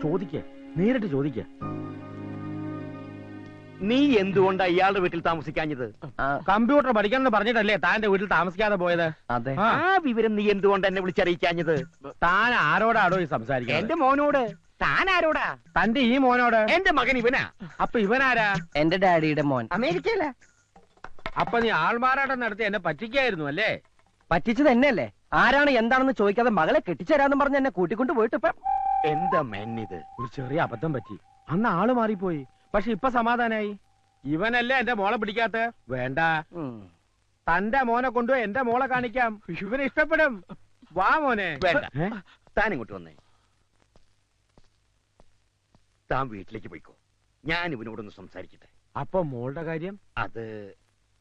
ചോദിക്ക, നേരിട്ട് ചോദിക്ക. നീ എന്തുകൊണ്ടാ ഇയാളുടെ വീട്ടിൽ താമസിക്കാഞ്ഞത്? കമ്പ്യൂട്ടർ പഠിക്കണം പറഞ്ഞിട്ടല്ലേ താന്റെ വീട്ടിൽ താമസിക്കാതെ പോയത്? അതെ. ആ വിവരം നീ എന്തുകൊണ്ട് എന്നെ വിളിച്ചറിയിക്കാഞ്ഞത്? താൻ ആരോടാടോ ഈ സംസാരിക്കുന്നത്? എന്റെ മോനോട്. താൻ ആരോടാ? തന്റെ ഈ മോനോട്. എന്റെ മകൻ ഇവനാ. അപ്പൊ ഇവനാരാ? എന്റെ ഡാഡിയുടെ മോൻ. അമേരിക്കയില. അപ്പൊ നീ ആൾമാറാട്ടം നടത്തി എന്നെ പറ്റിക്കായിരുന്നു അല്ലേ? പറ്റിച്ചത് എന്നെയല്ലേ? ആരാണ് എന്താണെന്ന് ചോദിക്കാതെ മകളെ കെട്ടിച്ചേരാന്ന് പറഞ്ഞ് എന്നെ കൂട്ടിക്കൊണ്ട് പോയിട്ട് ഇപ്പൊ എന്താ മെന്നിത്? ഒരു ചെറിയ അബദ്ധം പറ്റി. അന്ന് ആള് മാറിപ്പോയി. പക്ഷെ ഇപ്പൊ സമാധാനായി. ഇവനല്ലേ എന്റെ മോളെ പിടിക്കാത്ത? വേണ്ട, തന്റെ മോനെ കൊണ്ടുപോയി എന്റെ മോളെ കാണിക്കാം. ഇവന് ഇഷ്ടപ്പെടും. വാ മോനെ. വേണ്ട, താൻ ഇങ്ങോട്ട് വന്നേ. താൻ വീട്ടിലേക്ക് പോയിക്കോ. ഞാൻ ഇവനോടൊന്ന് സംസാരിക്കട്ടെ. അപ്പൊ മോളുടെ കാര്യം?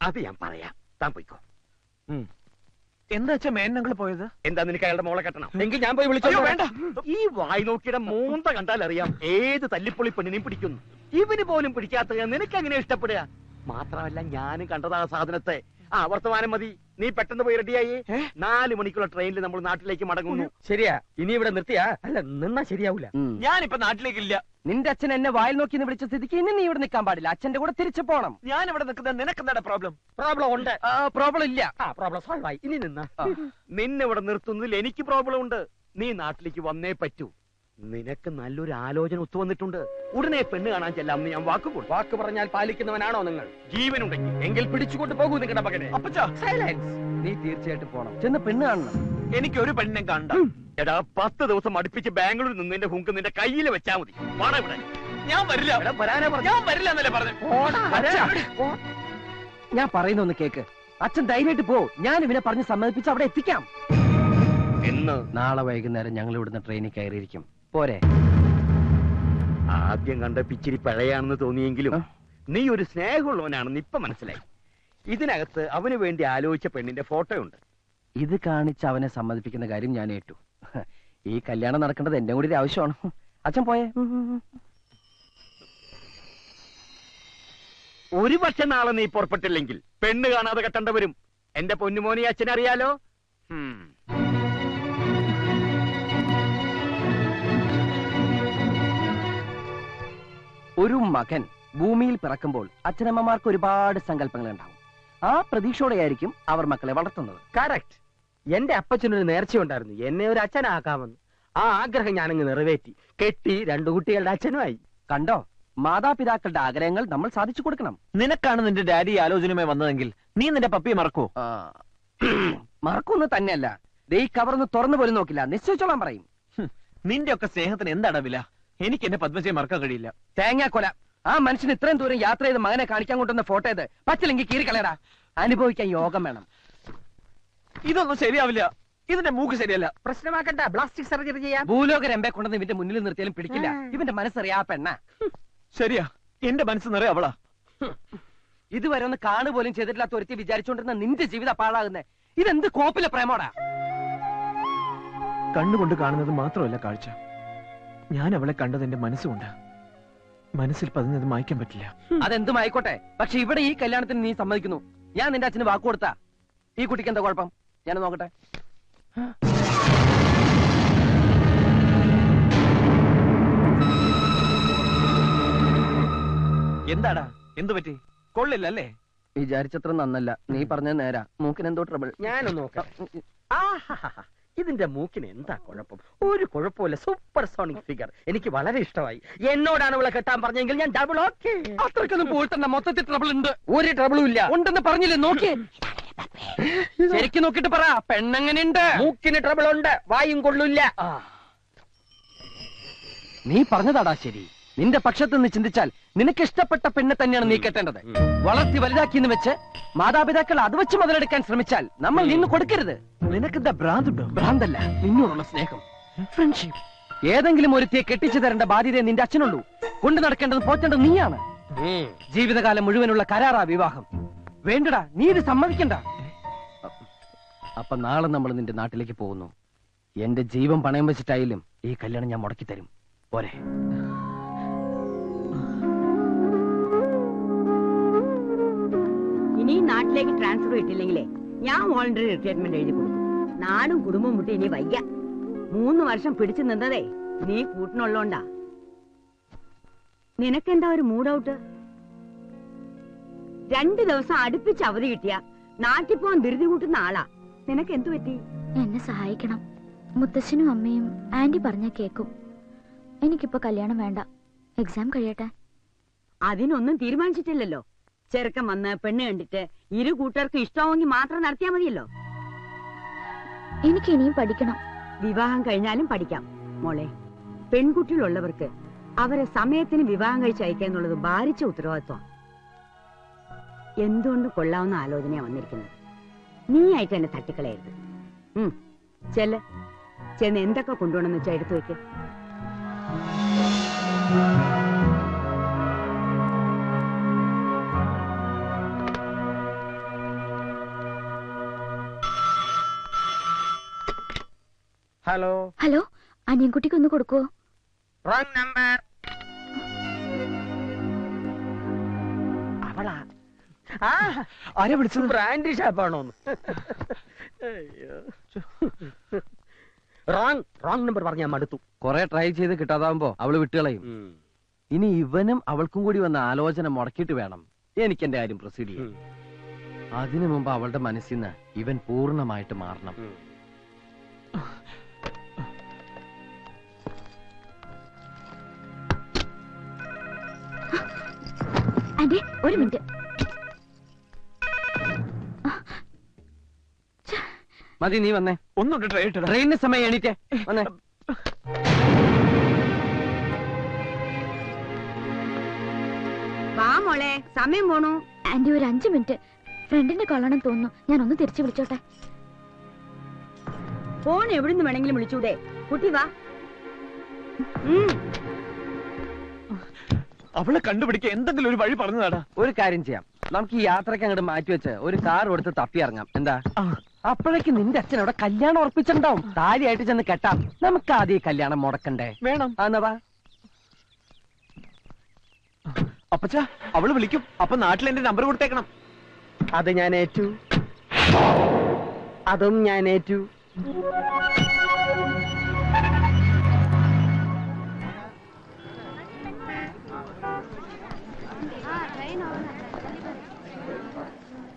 അത് ഞാൻ പറയാം. താൻ പോയിക്കോ. എന്താ വെച്ചാ മേനങ്ങൾ പോയത്? എന്താ നിനക്ക് അയാളുടെ മോളെ കെട്ടണം? എങ്കിൽ ഞാൻ പോയി വിളിച്ചോ. വേണ്ട. ഈ വായി നോക്കിയുടെ മൂന്ത കണ്ടാൽ അറിയാം ഏത് തല്ലിപ്പൊളി പെണ്ണിനെയും പിടിക്കുന്നു. ഇവന് പോലും പിടിക്കാത്ത നിനക്ക് എങ്ങനെ ഇഷ്ടപ്പെടുക? മാത്രമല്ല ഞാനും കണ്ടതാ സാധനത്തെ. വർത്തമാനം മതി. നീ പെട്ടെന്ന് പോയി റെഡിയായി. 4 മണിക്കുള്ള ട്രെയിനിൽ നമ്മൾ നാട്ടിലേക്ക് മടങ്ങുന്നു. ശരിയാ. ഇനി ഇവിടെ നിർത്തിയാ? അല്ല, നിന്നാ ശരിയാവൂല. ഞാനിപ്പോ നാട്ടിലേക്കില്ല. നിന്റെ അച്ഛൻ എന്നെ വായിൽ നോക്കി വിളിച്ച സ്ഥിതിക്ക് ഇനി നീ ഇവിടെ നിൽക്കാൻ പാടില്ല. അച്ഛന്റെ കൂടെ തിരിച്ചു പോണം. ഞാൻ ഇവിടെ നിൽക്കുന്നത് നിനക്ക് എന്താ പ്രോബ്ലം? പ്രോബ്ലം ഉണ്ട്. പ്രോബ്ലം ഇല്ല. പ്രോബ്ലം സോൾവ് ആയി. ഇനി നിന്നാ. നിന്നെ ഇവിടെ നിർത്തുന്നതിൽ എനിക്ക് പ്രോബ്ലം ഉണ്ട്. നീ നാട്ടിലേക്ക് വന്നേ പറ്റൂ. നിനക്ക് നല്ലൊരു ആലോചന ഒത്തുവന്നിട്ടുണ്ട്. ഉടനെ പെണ്ണ് കാണാൻ ചെല്ലാമെന്ന് ഞാൻ വാക്കുകൊടുത്തു. വാക്ക് പറഞ്ഞാൽ പാലിക്കുന്നവനാണോ നിങ്ങൾ? ജീവനുണ്ടെങ്കിൽ എങ്കിൽ പിടിച്ചുകൊണ്ട് പോകൂ നിങ്ങളുടെ മകനെ. സൈലൻസ്. നീ തീർച്ചയായിട്ടും പോണം. ചെന്ന് പെണ്ണ് കാണണം. എനിക്ക് ഒരു പെണ്ണിനെ കണ്ട. എടാ, 10 ദിവസം അടുപ്പിച്ച് ബാംഗ്ലൂരിൽ നിന്ന് നിന്റെ ഹുങ്ക് നിന്റെ കയ്യിൽ വെച്ചാ മതി. വാടാ ഇവിടെ. ഞാൻ വരില്ല. ഞാൻ വരില്ല എന്നല്ലേ പറഞ്ഞു. ഞാൻ പറയുന്ന ഒന്ന് കേക്ക്. അച്ഛൻ ധൈര്യമായിട്ട് പോ. ഞാൻ ഇവനെ പറഞ്ഞ് സമ്മതിപ്പിച്ച് അവിടെ എത്തിക്കാം. നാളെ വൈകുന്നേരം ഞങ്ങൾ ഇവിടുന്ന് ട്രെയിനിൽ കയറിയിരിക്കും. പോരെ? ആദ്യം കണ്ട പിച്ചിരി പഴയാണെന്ന് തോന്നിയെങ്കിലും നീ ഒരു സ്നേഹമുള്ളവനാണെന്ന് ഇപ്പൊ മനസ്സിലായി. ഇതിനകത്ത് അവന് വേണ്ടി ആലോചിച്ച പെണ്ണിന്റെ ഫോട്ടോ ഉണ്ട്. ഇത് കാണിച്ച് അവനെ സമ്മതിപ്പിക്കുന്ന കാര്യം ഞാൻ ഏറ്റു. ഈ കല്യാണം നടക്കേണ്ടത് എന്റെ കൂടി ഒരു ആവശ്യമാണ്. അച്ഛൻ പോയേ. ഒരു പക്ഷെ നാളെ നീ പുറപ്പെട്ടില്ലെങ്കിൽ പെണ്ണ് കാണാതെ കെട്ടേണ്ട വരും. എന്റെ പൊന്നുമോനെ അച്ഛനറിയാലോ. ഒരു മകൻ ഭൂമിയിൽ പിറക്കുമ്പോൾ അച്ഛനമ്മമാർക്ക് ഒരുപാട് സങ്കല്പങ്ങൾ ഉണ്ടാവും. ആ പ്രതീക്ഷയോടെയായിരിക്കും അവർ മക്കളെ വളർത്തുന്നത്. കറക്റ്റ്. എന്റെ അപ്പച്ചനൊരു നേർച്ചയുണ്ടായിരുന്നു, എന്നെ ഒരു അച്ഛനാക്കാമെന്ന്. ആ ആഗ്രഹം ഞാനങ്ങ് നിറവേറ്റി. കെട്ടി 2 കുട്ടികളുടെ അച്ഛനുമായി. കണ്ടോ, മാതാപിതാക്കളുടെ ആഗ്രഹങ്ങൾ നമ്മൾ സാധിച്ചു കൊടുക്കണം. നിനക്കാണ് നിന്റെ ഡാഡി ആലോചനയുമായി വന്നതെങ്കിൽ നീ നിന്റെ പപ്പിയെ മറക്കോ? മറക്കൊന്നും തന്നെയല്ല. ഈ കവർന്ന് തുറന്നു പോലും നോക്കില്ല. നിശ്ചയിച്ചോളാൻ പറയും. നിന്റെ ഒക്കെ സ്നേഹത്തിന് എന്താണ് വില? എനിക്ക് എന്റെ പത്മജയെ മറക്കാൻ കഴിയില്ല. തേങ്ങാക്കൊല. ആ മനുഷ്യന് ഇത്രയും ദൂരം യാത്ര ചെയ്ത് മകനെ കാണിക്കാൻ കൊണ്ടുവന്ന ഫോട്ടോ ഇത്. പറ്റില്ലെങ്കിൽ കീറിക്കളയടാ. അനുഭവിക്കാൻ യോഗം വേണം. ഇതൊന്നും ശരിയാവില്ല. ഇതിന്റെ മൂക്ക് ശരിയല്ല. പ്രശ്നമാക്കണ്ട, പ്ലാസ്റ്റിക് സർജറി ചെയ്യാം. ഭൂലോക രമ്പെ കൊണ്ടുവന്ന് ഇവന്റെ മുന്നിൽ നിർത്തിയാലും പിടിക്കില്ല. ഇവന്റെ മനസ്സറിയാ പെണ്ണ. ശരിയാ, എന്റെ മനസ്സ് നിറയെ അവളാ. ഇതുവരെ ഒന്ന് കാണുപോലും ചെയ്തിട്ടില്ലാത്ത ഒരുത്തി വിചാരിച്ചോണ്ടിരുന്ന നിന്റെ ജീവിതം പാഴാകുന്നേ. ഇതെന്ത് കോപ്പിലെ പ്രേമോടാ? കണ്ണുകൊണ്ട് കാണുന്നത് മാത്രമല്ല കാഴ്ച. ഞാൻ അവളെ കണ്ടത് എന്റെ മനസ്സുകൊണ്ട്. മനസ്സിൽ പതിഞ്ഞത് മായ്ക്കാൻ പറ്റില്ല. അതെന്തും ആയിക്കോട്ടെ, പക്ഷെ ഇവിടെ ഈ കല്യാണത്തിന് നീ സമ്മതിക്കുന്നു. ഞാൻ നിന്റെ അച്ഛന് വാക്ക് കൊടുത്താ ഈ കുട്ടിക്ക് എന്താ കുഴപ്പം? ഞാൻ നോക്കട്ടെ. എന്താടാ, എന്തു പറ്റി? കൊള്ളില്ലല്ലേ? വിചാരിച്ചത്ര നന്നല്ല. നീ പറഞ്ഞത് നേരാ. മൂക്കിനെന്തോ ട്രബിൾ. ഞാനൊന്ന് നോക്കാം. ഇതിന്റെ മൂക്കിന് എന്താ കുഴപ്പം? ഒരു കുഴപ്പമില്ല. Super sonic figure. എനിക്ക് വളരെ ഇഷ്ടമായി. എന്നോടാണ് ഇവളെ കെട്ടാൻ പറഞ്ഞെങ്കിൽ ഞാൻ ഡബിൾ ഓക്കെ. അത്രക്കൊന്നും പോയിട്ടെന്ന മൊത്തത്തിൽ ട്രബിൾ ഉണ്ട്. ഒരു ട്രബിളും ഇല്ല. ഉണ്ടെന്ന് പറഞ്ഞില്ലേ? നോക്കി ശരിക്കും നോക്കിട്ട് പറ. പെണ്ണെങ്ങനെയുണ്ട്? മൂക്കിന് ട്രബിൾ ഉണ്ട്, വായും കൊള്ളില്ല. നീ പറഞ്ഞതാടാ ശരി. നിന്റെ പക്ഷത്ത് നിന്ന് ചിന്തിച്ചാൽ നിനക്ക് ഇഷ്ടപ്പെട്ട പെണ്ണെ തന്നെയാണ് നീ കെട്ടേണ്ടത്. വളർത്തി വലുതാക്കിന്ന് വെച്ച് മാതാപിതാക്കൾ അത് വെച്ച് മുതലെടുക്കാൻ ശ്രമിച്ചാൽ നമ്മൾ നിന്ന് കൊടുക്കരുത്. നിനക്കെന്താ ഭ്രാന്തുണ്ടോ? ഭ്രാന്തല്ല, നിന്നോടുള്ള സ്നേഹം, ഫ്രണ്ട്ഷിപ്പ്. ഏതെങ്കിലും ഒരുത്തിയെ കെട്ടിച്ചു തരേണ്ട ബാധ്യതയെ നിന്റെ അച്ഛനുള്ളൂ. കൊണ്ടു നടക്കേണ്ടത് പോറ്റേണ്ടത് നീയാണ്. ജീവിതകാലം മുഴുവനുള്ള കരാറാ വിവാഹം. വേണ്ടടാ, നീ ഇത് സമ്മതിക്കണ്ട. അപ്പൊ നാളെ നമ്മൾ നിന്റെ നാട്ടിലേക്ക് പോകുന്നു. എന്റെ ജീവൻ പണയം വെച്ചിട്ടായാലും ഈ കല്യാണം ഞാൻ മുടക്കി തരും. പോരെ? ഇനി നാട്ടിലേക്ക് ട്രാൻസ്ഫർ കിട്ടില്ലെങ്കിലേ ഞാൻ വോളണ്ടറി റിട്ടയർമെന്റ് എഴുതി കൊടുക്കും. നാടും കുടുംബം മുട്ടി ഇനി വയ്യ. 3 വർഷം പിടിച്ചു നിന്നതേ നീ കൂട്ടിനുള്ളോണ്ടാ. നിനക്കെന്താ ഒരു മൂഡ് ഔട്ട്? 2 ദിവസം അടുപ്പിച്ച് അവധി കിട്ടിയ നാട്ടിൽ പോവാൻ ധൃതി കൂട്ടുന്ന ആളാ. നിനക്ക് എന്തു പറ്റി? എന്നെ സഹായിക്കണം. മുത്തശ്ശനും അമ്മയും ആന്റി പറഞ്ഞ കേക്കും. എനിക്കിപ്പോ കല്യാണം വേണ്ട, എക്സാം കഴിയട്ടെ. അതിനൊന്നും തീരുമാനിച്ചിട്ടില്ലല്ലോ. ചെറുക്കൻ വന്ന് പെണ്ണ് കണ്ടിട്ട് 2 കൂട്ടർക്കും ഇഷ്ടമാവെങ്കിൽ മാത്രം നടത്തിയാ മതിയല്ലോ. എനിക്ക് ഇനിയും പഠിക്കണം. വിവാഹം കഴിഞ്ഞാലും പഠിക്കാം മോളെ. പെൺകുട്ടികളുള്ളവർക്ക് അവരെ സമയത്തിന് വിവാഹം കഴിച്ചയക്കുക എന്നുള്ളത് ഭാരിച്ച ഉത്തരവാദിത്വം. എന്തുകൊണ്ട് കൊള്ളാവുന്ന ആലോചനയാ വന്നിരിക്കുന്നത്. നീ ആയിട്ട് എന്നെ തട്ടിക്കളയരുത്. ചെന്ന് എന്തൊക്കെ കൊണ്ടുപോകണമെന്ന് വെച്ചാൽ എടുത്തു വെക്ക്. ഹലോ ഹലോ, അനിയൻകുട്ടിക്ക് ഒന്ന് കൊടുക്കോ? Wrong number. അവളാ ആരെ വിളിച്ചത്? ബ്രാൻഡ് ഷാപ്പാണോ? റോങ് നമ്പർ പറഞ്ഞാൽ മടുത്തു. കൊറേ ട്രൈ ചെയ്ത് കിട്ടാതാവുമ്പോ അവള് വിട്ടുകളയും. ഇനി ഇവനും അവൾക്കും കൂടി വന്ന ആലോചന മുടക്കിയിട്ട് വേണം എനിക്ക് എന്റെ കാര്യം പ്രൊസീഡ് ചെയ്യാൻ. അതിനു മുമ്പ് അവളുടെ മനസ്സിൽ നിന്ന് ഇവൻ പൂർണ്ണമായിട്ട് മാറണം. ആന്റി, ഒരു മിനിറ്റ്. മതി, നീ വന്നേ. ഒന്നുണ്ട് ട്രെയിനിന് സമയം എണീറ്റേ വന്നേ. വാ മോളെ, സമയം പോണു. ആന്റി, ഒരു 5 മിനിറ്റ്. ഫ്രണ്ടിന്റെ കൊള്ളണം തോന്നുന്നു. ഞാൻ ഒന്ന് തിരിച്ചു വിളിച്ചോട്ടെ. ഫോൺ എവിടുന്ന് വേണമെങ്കിലും വിളിച്ചൂടെ? കുട്ടി വാ. അവളെ കണ്ടുപിടിക്കാൻ എന്തെങ്കിലും ഒരു വഴി പറഞ്ഞു തടാ. ഒരു കാര്യം ചെയ്യാം, നമുക്ക് ഈ യാത്രക്ക് അങ്ങോട്ട് മാറ്റി വെച്ച് ഒരു കാർ കൊടുത്ത് തപ്പി ഇറങ്ങാം. എന്താ? അപ്പോഴേക്ക് നിന്റെ അച്ഛൻ അവിടെ കല്യാണം ഉറപ്പിച്ചിട്ടുണ്ടാവും. താലിയായിട്ട് ചെന്ന് കെട്ടാം. നമുക്ക് ആദ്യം ഈ കല്യാണം മുടക്കണ്ടേ? വേണം. എന്നാ അപ്പച്ചാ, അവള് വിളിക്കും. അപ്പൊ നാട്ടിൽ എന്റെ നമ്പർ കൊടുത്തേക്കണം. അത് ഞാൻ ഏറ്റു. അതും ഞാൻ ഏറ്റു.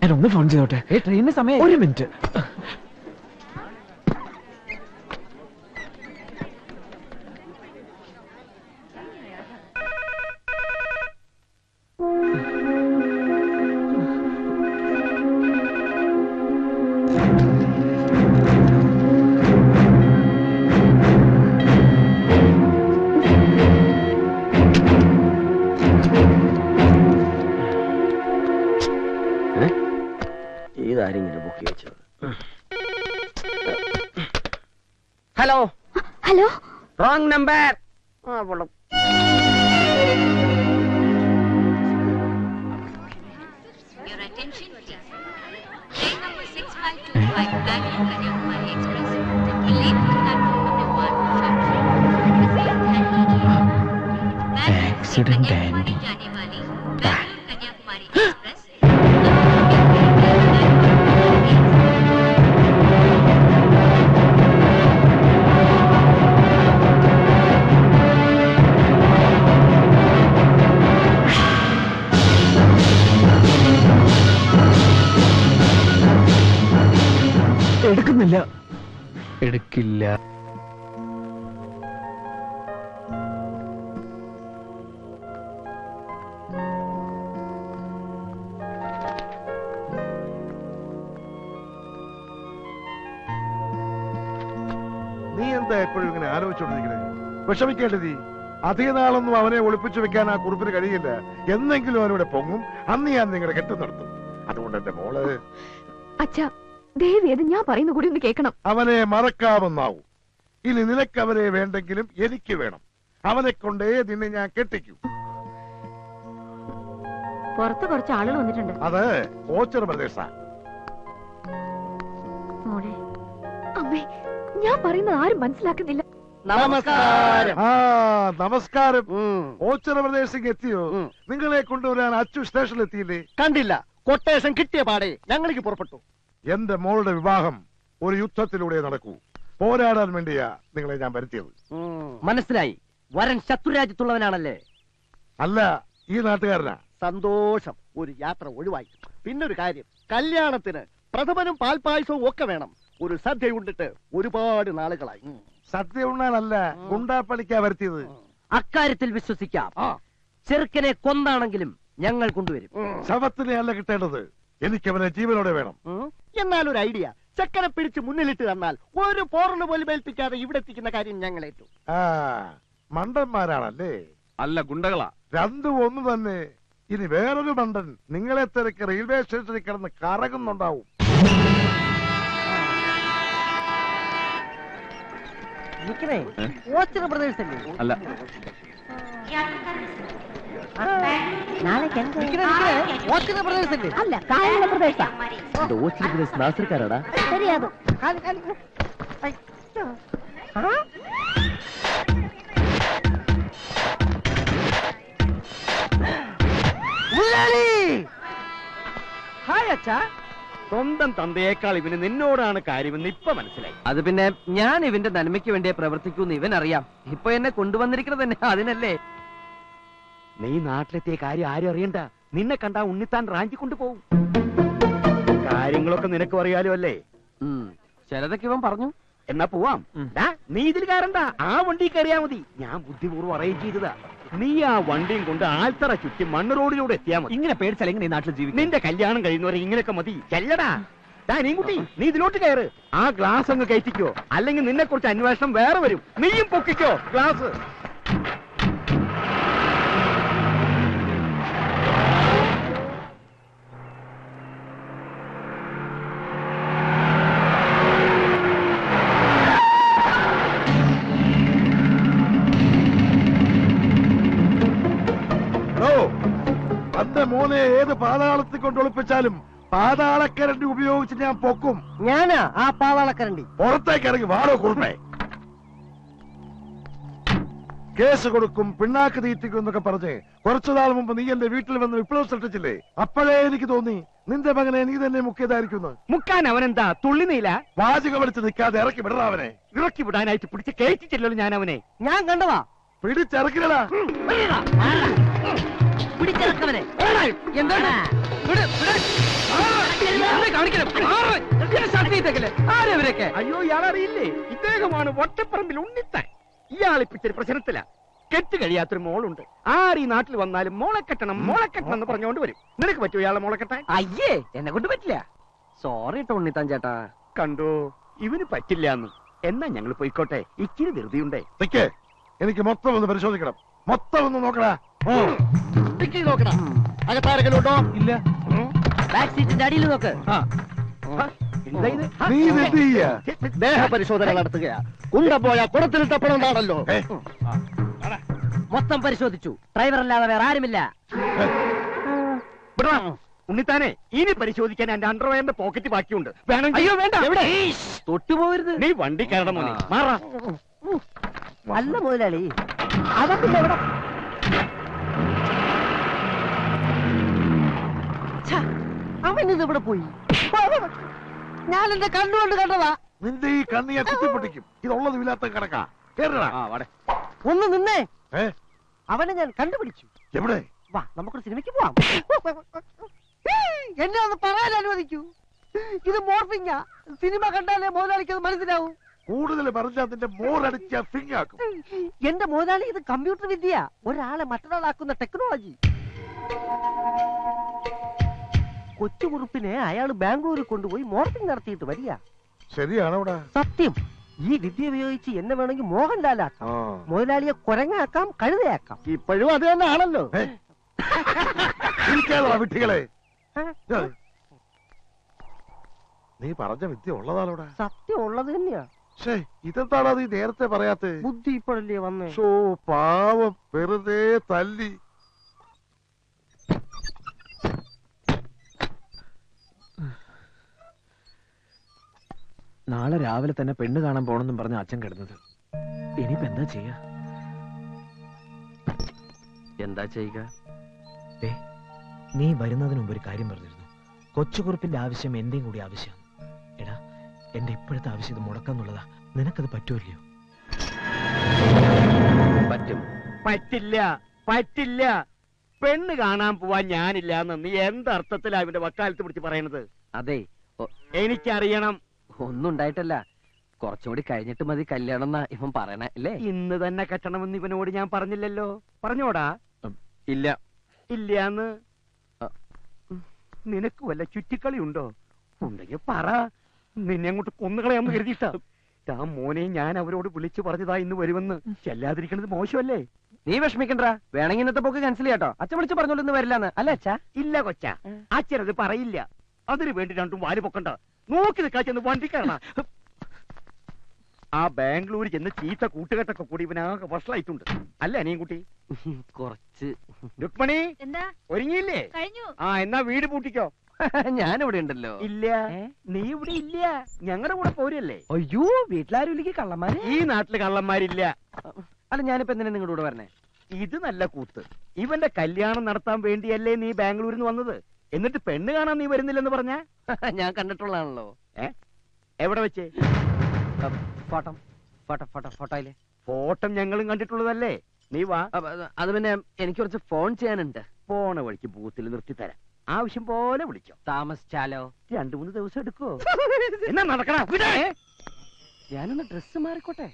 ഞാനൊന്ന് ഫോൺ ചെയ്തോട്ടെ. ട്രെയിനിന് സമയം. ഒരു minute. Hello. Hello. Wrong number. Your attention please. Train number 6525 Bangalore Kanyakumari Express will leave the platform number 1 shortly. Accident Kanyakumari जाने वाली Bangalore Kanyakumari Express. എടുക്കുന്നില്ല. എടുക്കില്ല. നീ എന്താ എപ്പോഴും ഇങ്ങനെ ആലോചിച്ചോണ്ടിരിക്കണേ? വിഷമിക്കേണ്ടത് അധിക നാളൊന്നും അവനെ ഒളിപ്പിച്ചു വെക്കാൻ ആ കുറിപ്പിന് കഴിയില്ല. എന്നെങ്കിലും അവനോട് പൊങ്ങും. അന്ന് ഞാൻ നിങ്ങളുടെ കെട്ട് നടത്തും. അതുകൊണ്ട് എന്റെ മോള്. അച്ഛാ, ദേവിയത് ഞാൻ പറയുന്ന കൂടി ഒന്ന് കേൾക്കണം. അവനെ മറക്കാമെന്നാവും. ഇനി നിനക്ക് അവരെ വേണ്ടെങ്കിലും എനിക്ക് വേണം. അവനെ കൊണ്ടേ നിന്നെ ഞാൻ കെട്ടിക്കൂ. പുറത്ത് കുറച്ച് ആളുകൾ വന്നിട്ടുണ്ട്. അത് ഓച്ചർ പ്രദേശ. മോളെ, അമ്മേ, ഞാൻ പറയുന്നത് ആരും മനസ്സിലാക്കുന്നില്ല. നമസ്കാരം. ആ, നമസ്കാരം. ഓച്ചർ പ്രദേശത്തേക്ക് എത്തിയോ? നിങ്ങളെ കൊണ്ടുവരാൻ അച്ചു സ്റ്റേഷനിൽ എത്തിയില്ലേ? കണ്ടില്ല. കൊട്ടേഷൻ കിട്ടിയ പാടെ ഞങ്ങൾക്ക് പുറപ്പെട്ടു. എന്റെ മോളുടെ വിവാഹം ഒരു യുദ്ധത്തിലൂടെ നടക്കൂ. പോരാടാൻ വേണ്ടിയാ നിങ്ങളെ ഞാൻ വരുത്തിയത്. മനസ്സിലായി. വരൻ ശത്രുരാജ്യത്തുള്ളവനാണല്ലേ? അല്ല, ഈ നാട്ടുകാരനാ. സന്തോഷം, ഒരു യാത്ര ഒഴിവായി. പിന്നൊരു കാര്യം, കല്യാണത്തിന് പ്രഥമനും പാൽപായസവും ഒക്കെ വേണം. ഒരു സദ്യ ഉണ്ടിട്ട് ഒരുപാട് നാളുകളായി. സദ്യ ഉണ്ണാനല്ല, ഗുണ്ടാപ്പണിക്കാ വരുത്തിയത്. അക്കാര്യത്തിൽ വിശ്വസിക്കാം. ചെറുക്കനെ കൊന്നാണെങ്കിലും ഞങ്ങൾ കൊണ്ടുവരും. ശവത്തിനെ അല്ല കിട്ടേണ്ടത്, എനിക്കവനെ ജീവനോടെ വേണം. എന്നാൽ ഒരു ഐഡിയ, ചെക്കനെ പിടിച്ച് മുന്നിലിട്ട് തന്നാൽ ഒരു പോറണ് പോലും ഏൽപ്പിക്കാതെ ഇവിടെ എത്തിക്കുന്ന കാര്യം ഞങ്ങൾ ഏറ്റു. ആ, മണ്ടന്മാരാണല്ലേ? അല്ല, ഗുണ്ടകളാ. രണ്ടും ഒന്ന് തന്നെ. ഇനി വേറൊരു മണ്ടൻ നിങ്ങളെ തിരക്ക് റെയിൽവേ സ്റ്റേഷനിൽ കിടന്ന് കറങ്ങുന്നുണ്ടാവും. അല്ല, അല്ല, കായലിലെ പ്രദേശ നാസർക്കാരാടാ. ശരിയാകും. ഹായ് അച്ഛാ. സ്വന്തം തന്തയേക്കാൾ ഇവന് നിന്നോടാണ് കാര്യമെന്ന് ഇപ്പൊ മനസ്സിലായി. അത് പിന്നെ ഞാൻ ഇവന്റെ നന്മയ്ക്ക് വേണ്ടിയേ പ്രവർത്തിക്കൂന്ന് ഇവൻ അറിയാം. ഇപ്പൊ എന്നെ കൊണ്ടുവന്നിരിക്കുന്നത് തന്നെ അതിനല്ലേ. നീ നാട്ടിലെത്തിയ കാര്യം ആരും അറിയണ്ട. നിന്നെ കണ്ടാ ഉണ്ണിത്താൻ റാഞ്ചി കൊണ്ടുപോകും. കാര്യങ്ങളൊക്കെ നിനക്കും അറിയാലോ അല്ലേ? ചിലതൊക്കെ ഇവൻ പറഞ്ഞു. എന്നാ പോവാം. നീ ഇതിൽ കയറണ്ട, ആ വണ്ടി കയറിയാ മതി. ഞാൻ ബുദ്ധിപൂർവ്വം അറേഞ്ച് ചെയ്തതാ. നീ ആ വണ്ടിയും കൊണ്ട് ആൽത്തറ ചുറ്റി മണ്ണ് റോഡിലൂടെ എത്തിയാ മതി. ഇങ്ങനെ പേടിച്ചാൽ എങ്ങനെ ഈ നാട്ടിൽ ജീവിക്കും? നിന്റെ കല്യാണം കഴിയുന്നവരെ ഇങ്ങനെയൊക്കെ മതി. ചെല്ലടാ. നീൻകുട്ടി, നീ ഇതിലോട്ട് കയറ്. ആ ഗ്ലാസ് അങ്ങ് കയറ്റിക്കോ, അല്ലെങ്കിൽ നിന്നെ കുറിച്ച് അന്വേഷണം വേറെ വരും. നീയും പൊക്കിക്കോ ഗ്ലാസ്. തന്റെ മോനെ ഏത് പാതാളത്തിൽ കൊണ്ടൊളിപ്പിച്ചാലും പാതാളക്കരണ്ടി ഉപയോഗിച്ച് ഞാൻ പൊക്കും. ഞാനാ ആ പാതാളക്കരണ്ടി. പുറത്തേക്ക് ഇറങ്ങി വാടോ കുറുമേ. കേസ് കൊടുക്കും, പിണ്ണാക്ക് തീറ്റിക്കും എന്നൊക്കെ പറഞ്ഞ് കുറച്ചു നാൾ മുമ്പ് നീ എന്റെ വീട്ടിൽ വന്ന് വിപ്ലവം സൃഷ്ടിച്ചില്ലേ? അപ്പോഴേ എനിക്ക് തോന്നി നിന്റെ മകനെ നീ തന്നെ മുക്കിയതായിരിക്കുന്നു. മുക്കാൻ അവനെന്താ തുള്ളിനീല? വാചകം അടിച്ച് നിൽക്കാതെ ഇറക്കി വിടറാ അവനെ. ഇറക്കി വിടാനായിട്ട് പിടിച്ച് കയറ്റിച്ചല്ലോ ഞാൻ അവനെ. ഞാൻ കണ്ടതാ. പിടിച്ചിറക്കില്ലടാ. പിടിച്ചിറക്കവനെ. എന്താണ് ആരവരൊക്കെ? അയ്യോ, ഇയാളറിയില്ലേ? ഇദ്ദേഹമാണ് വട്ടപ്പറമ്പിൽ ഉണ്ണിത്താൻ. ഇയാളിപ്പിച്ചൊരു പ്രശ്നത്തില. കെട്ട് കഴിയാത്തൊരു മോളുണ്ട്. ആര് ഈ നാട്ടിൽ വന്നാലും മോളെ കെട്ടണം എന്ന് പറഞ്ഞുകൊണ്ട് വരും. നിനക്ക് പറ്റുമോ ഇയാളെ മോളെ കെട്ടാൻ? അയ്യേ, എന്നെ കൊണ്ട് പറ്റില്ല. സോറി ടോണിത്താൻ ചേട്ടാ. കണ്ടോ, ഇവന് പറ്റില്ല എന്ന്. എന്നാ ഞങ്ങൾ പോയിക്കോട്ടെ, ഇച്ചിരി ധൃതിയുണ്ടേ. നിക്കേ, എനിക്ക് മൊത്തം ഒന്ന് പരിശോധിക്കണം. മൊത്തം ഒന്ന് നോക്കടാ. നോക്കടാ, അകത്താരെങ്കിലും ഉണ്ടോ? ഇല്ല. ബാക്ക് സീറ്റിന്റെ അടിയിൽ നോക്ക്. നീ ഇത് എന്ത് ചെയ്യാ? ദേഹ പരിശോധന നടത്തുകയാ. കുണ്ട പോയാ കുടത്തിലിട്ടപ്പോഴുണ്ടാണല്ലോ. മൊത്തം പരിശോധിച്ചു. ഡ്രൈവർ അല്ലാതെ വേറെ ആരുമില്ല. ഉണ്ണിത്താനെ, ഇനി പരിശോധിക്കാൻ എന്റെ അണ്ടർവെയറിന്റെ പോക്കറ്റ് ബാക്കിയുണ്ട്. അയ്യോ വേണ്ട, എവിടെ തൊട്ടുപോകരുത്. നീ വണ്ടി കയറണം മോനെ. മാറാ. അല്ല മുതലാളി, അതൊക്കെ എവിടെ? അവനിത് ഇവിടെ പോയി. ഞാൻ എന്റെ കണ്ണുകൊണ്ട് കണ്ടതാ. നിന്റെ ഈ കണ്ണിയെ കുത്തിപ്പൊട്ടിക്കും. ഇതുള്ളത് ഇല്ലാത്ത കിടക്കാ. ഒന്ന് നിന്നേ. ഏ, അവനെ ഞാൻ കണ്ടുപിടിച്ചു. എവിടെ? വാ, നമുക്കൊരു സിനിമയ്ക്ക് പോവാം. എന്നെ ഒന്ന് പറയാൻ അനുവദിക്കൂ. ഇത് മോർഫിങ്ങാ. സിനിമ കണ്ടാലേ മുതലാളിക്ക് അത് മനസ്സിലാവൂ. കൂടുതൽ പറഞ്ഞാൽ നിന്റെ മോറടിച്ച ഫിങ്ങാക്കും. എന്റെ മുതലാളി, ഇത് കമ്പ്യൂട്ടർ വിദ്യ. ഒരാളെ മറ്റൊരാളാക്കുന്ന ടെക്നോളജി. കൊച്ചുകുറുപ്പിനെ അയാൾ ബാംഗ്ലൂരിൽ കൊണ്ടുപോയി മോർഫിംഗ് നടത്തിയിട്ട് വരിക. ശരിയാണോടാ? സത്യം. ഈ വിദ്യ ഉപയോഗിച്ച് എന്നെ വേണമെങ്കിൽ മോഹൻലാലാക്കാം, മുതലാളിയെ കുരങ്ങാക്കാം, കഴുതയാക്കാം. ഇപ്പോഴും അത് തന്നെ ആണല്ലോ. വിട്ടികളെ, നീ പറഞ്ഞ വിദ്യ ഉള്ളതാണോടാ? സത്യം ഉള്ളത് തന്നെയാ. ഇതെന്താണോ നീ നേരത്തെ പറയാത്ത? ബുദ്ധി ഇപ്പോഴല്ലേ വന്നേ. പാവം, വെറുതെ തല്ലി. നാളെ രാവിലെ തന്നെ പെണ്ണ് കാണാൻ പോണെന്നും പറഞ്ഞ അച്ഛൻ കിടന്നത്. ഇനിയിപ്പോ എന്താ ചെയ്യാ? എന്താ ചെയ്യുക? നീ വരുന്നതിന് മുമ്പ് ഒരു കാര്യം പറഞ്ഞിരുന്നു. കൊച്ചുകുറുപ്പിന്റെ ആവശ്യം എന്റെയും കൂടി ആവശ്യമാണ്. എടാ, എന്റെ ഇപ്പോഴത്തെ ആവശ്യം ഇത് മുടക്കാന്നുള്ളതാ. നിനക്കത് പറ്റുമല്ലയോ? പറ്റും. പറ്റില്ല. പറ്റില്ല. പെണ്ണ് കാണാൻ പോവാൻ ഞാനില്ല എന്ന് നീ എന്തർത്ഥത്തിലാ ഇവന്റെ വക്കാലത്ത് പിടിച്ച് പറയണത്? അതെ എനിക്കറിയണം. ഒന്നും ഉണ്ടായിട്ടല്ല, കുറച്ചുകൂടി കഴിഞ്ഞിട്ട് മതി കല്യാണം എന്നാ ഇവൻ പറയണേ അല്ലേ? ഇന്ന് തന്നെ കെട്ടണമെന്ന് ഇവനോട് ഞാൻ പറഞ്ഞില്ലല്ലോ. പറഞ്ഞോടാ? ഇല്ല. ഇല്ലാന്ന്. നിനക്ക് വല്ല ചുറ്റിക്കളി ഉണ്ടോ? ഉണ്ടെങ്കിൽ പറ, നിന്നെ അങ്ങോട്ട് കൊന്നുകളയാന്ന് കരുതിയിട്ടാ. ആ മോനെ ഞാൻ അവരോട് വിളിച്ചു പറഞ്ഞതാ ഇന്ന് വരുമെന്ന്. ചെല്ലാതിരിക്കണത് മോശമല്ലേ? നീ വിഷമിക്കണ്ട, വേണമെങ്കിൽ ഇന്നത്തെ പോക്ക് ക്യാൻസൽ ചെയ്യാട്ടോ. അച്ഛൻ വിളിച്ച് പറഞ്ഞോളൂ ഇന്ന് വരില്ലാന്ന്. അല്ലേ അച്ഛാ? ഇല്ല കൊച്ച, അച്ഛനത് പറയില്ല. അതിനു വേണ്ടി രണ്ടും വാല് പൊക്കണ്ട. നോക്കി നിൽക്കാ ചെന്ന് വണ്ടിക്കാരണ. ആ ബാംഗ്ലൂർ ചെന്ന് ചീത്ത കൂട്ടുകെട്ടൊക്കെ കൂടി ഇവനാകെ വഷളായിട്ടുണ്ട്. അല്ല അനിയൻകുട്ടി? കുറച്ച്. രുക്മണി, എന്താ ഒരുങ്ങിയില്ലേ? കഴിഞ്ഞു. ആ എന്നാ വീട് പൂട്ടിക്കോ. ഞാനിവിടെ ഉണ്ടല്ലോ. ഇല്ല, നീ ഇവിടെ ഇല്ല, ഞങ്ങളുടെ കൂടെ പോരല്ലേ? അയ്യോ, വീട്ടിലാരും ഇല്ലെങ്കിൽ കള്ളന്മാര്. ഈ നാട്ടില് കള്ളന്മാരില്ല. അല്ല, ഞാനിപ്പോ എന്തിനാ നിങ്ങളുടെ കൂടെ വരണേ? ഇത് നല്ല കൂത്ത്. ഇവന്റെ കല്യാണം നടത്താൻ വേണ്ടിയല്ലേ നീ ബാംഗ്ലൂരിൽ നിന്ന് വന്നത്? എന്നിട്ട് പെണ്ണ് കാണാൻ നീ വരുന്നില്ലെന്ന് പറഞ്ഞ? ഞാൻ കണ്ടിട്ടുള്ളതാണല്ലോ. എവിടെ വെച്ച്? ഫോട്ടോ ഫോട്ടോ ഫോട്ടോ ഫോട്ടോയില്. ഫോട്ടോ ഞങ്ങളും കണ്ടിട്ടുള്ളതല്ലേ. നീ വാ. അത് പിന്നെ എനിക്ക് കുറച്ച് ഫോൺ ചെയ്യാനുണ്ട്. പോണ വഴിക്ക് ബൂത്തിൽ നിർത്തി തരാം. ആവശ്യം പോലെ വിളിച്ചോ. താമസിച്ചാലോ? 2-3 ദിവസം എടുക്കോ? എന്നാ നടക്കണ. ഞാനൊന്ന് ഡ്രസ് മാറിക്കോട്ടെ.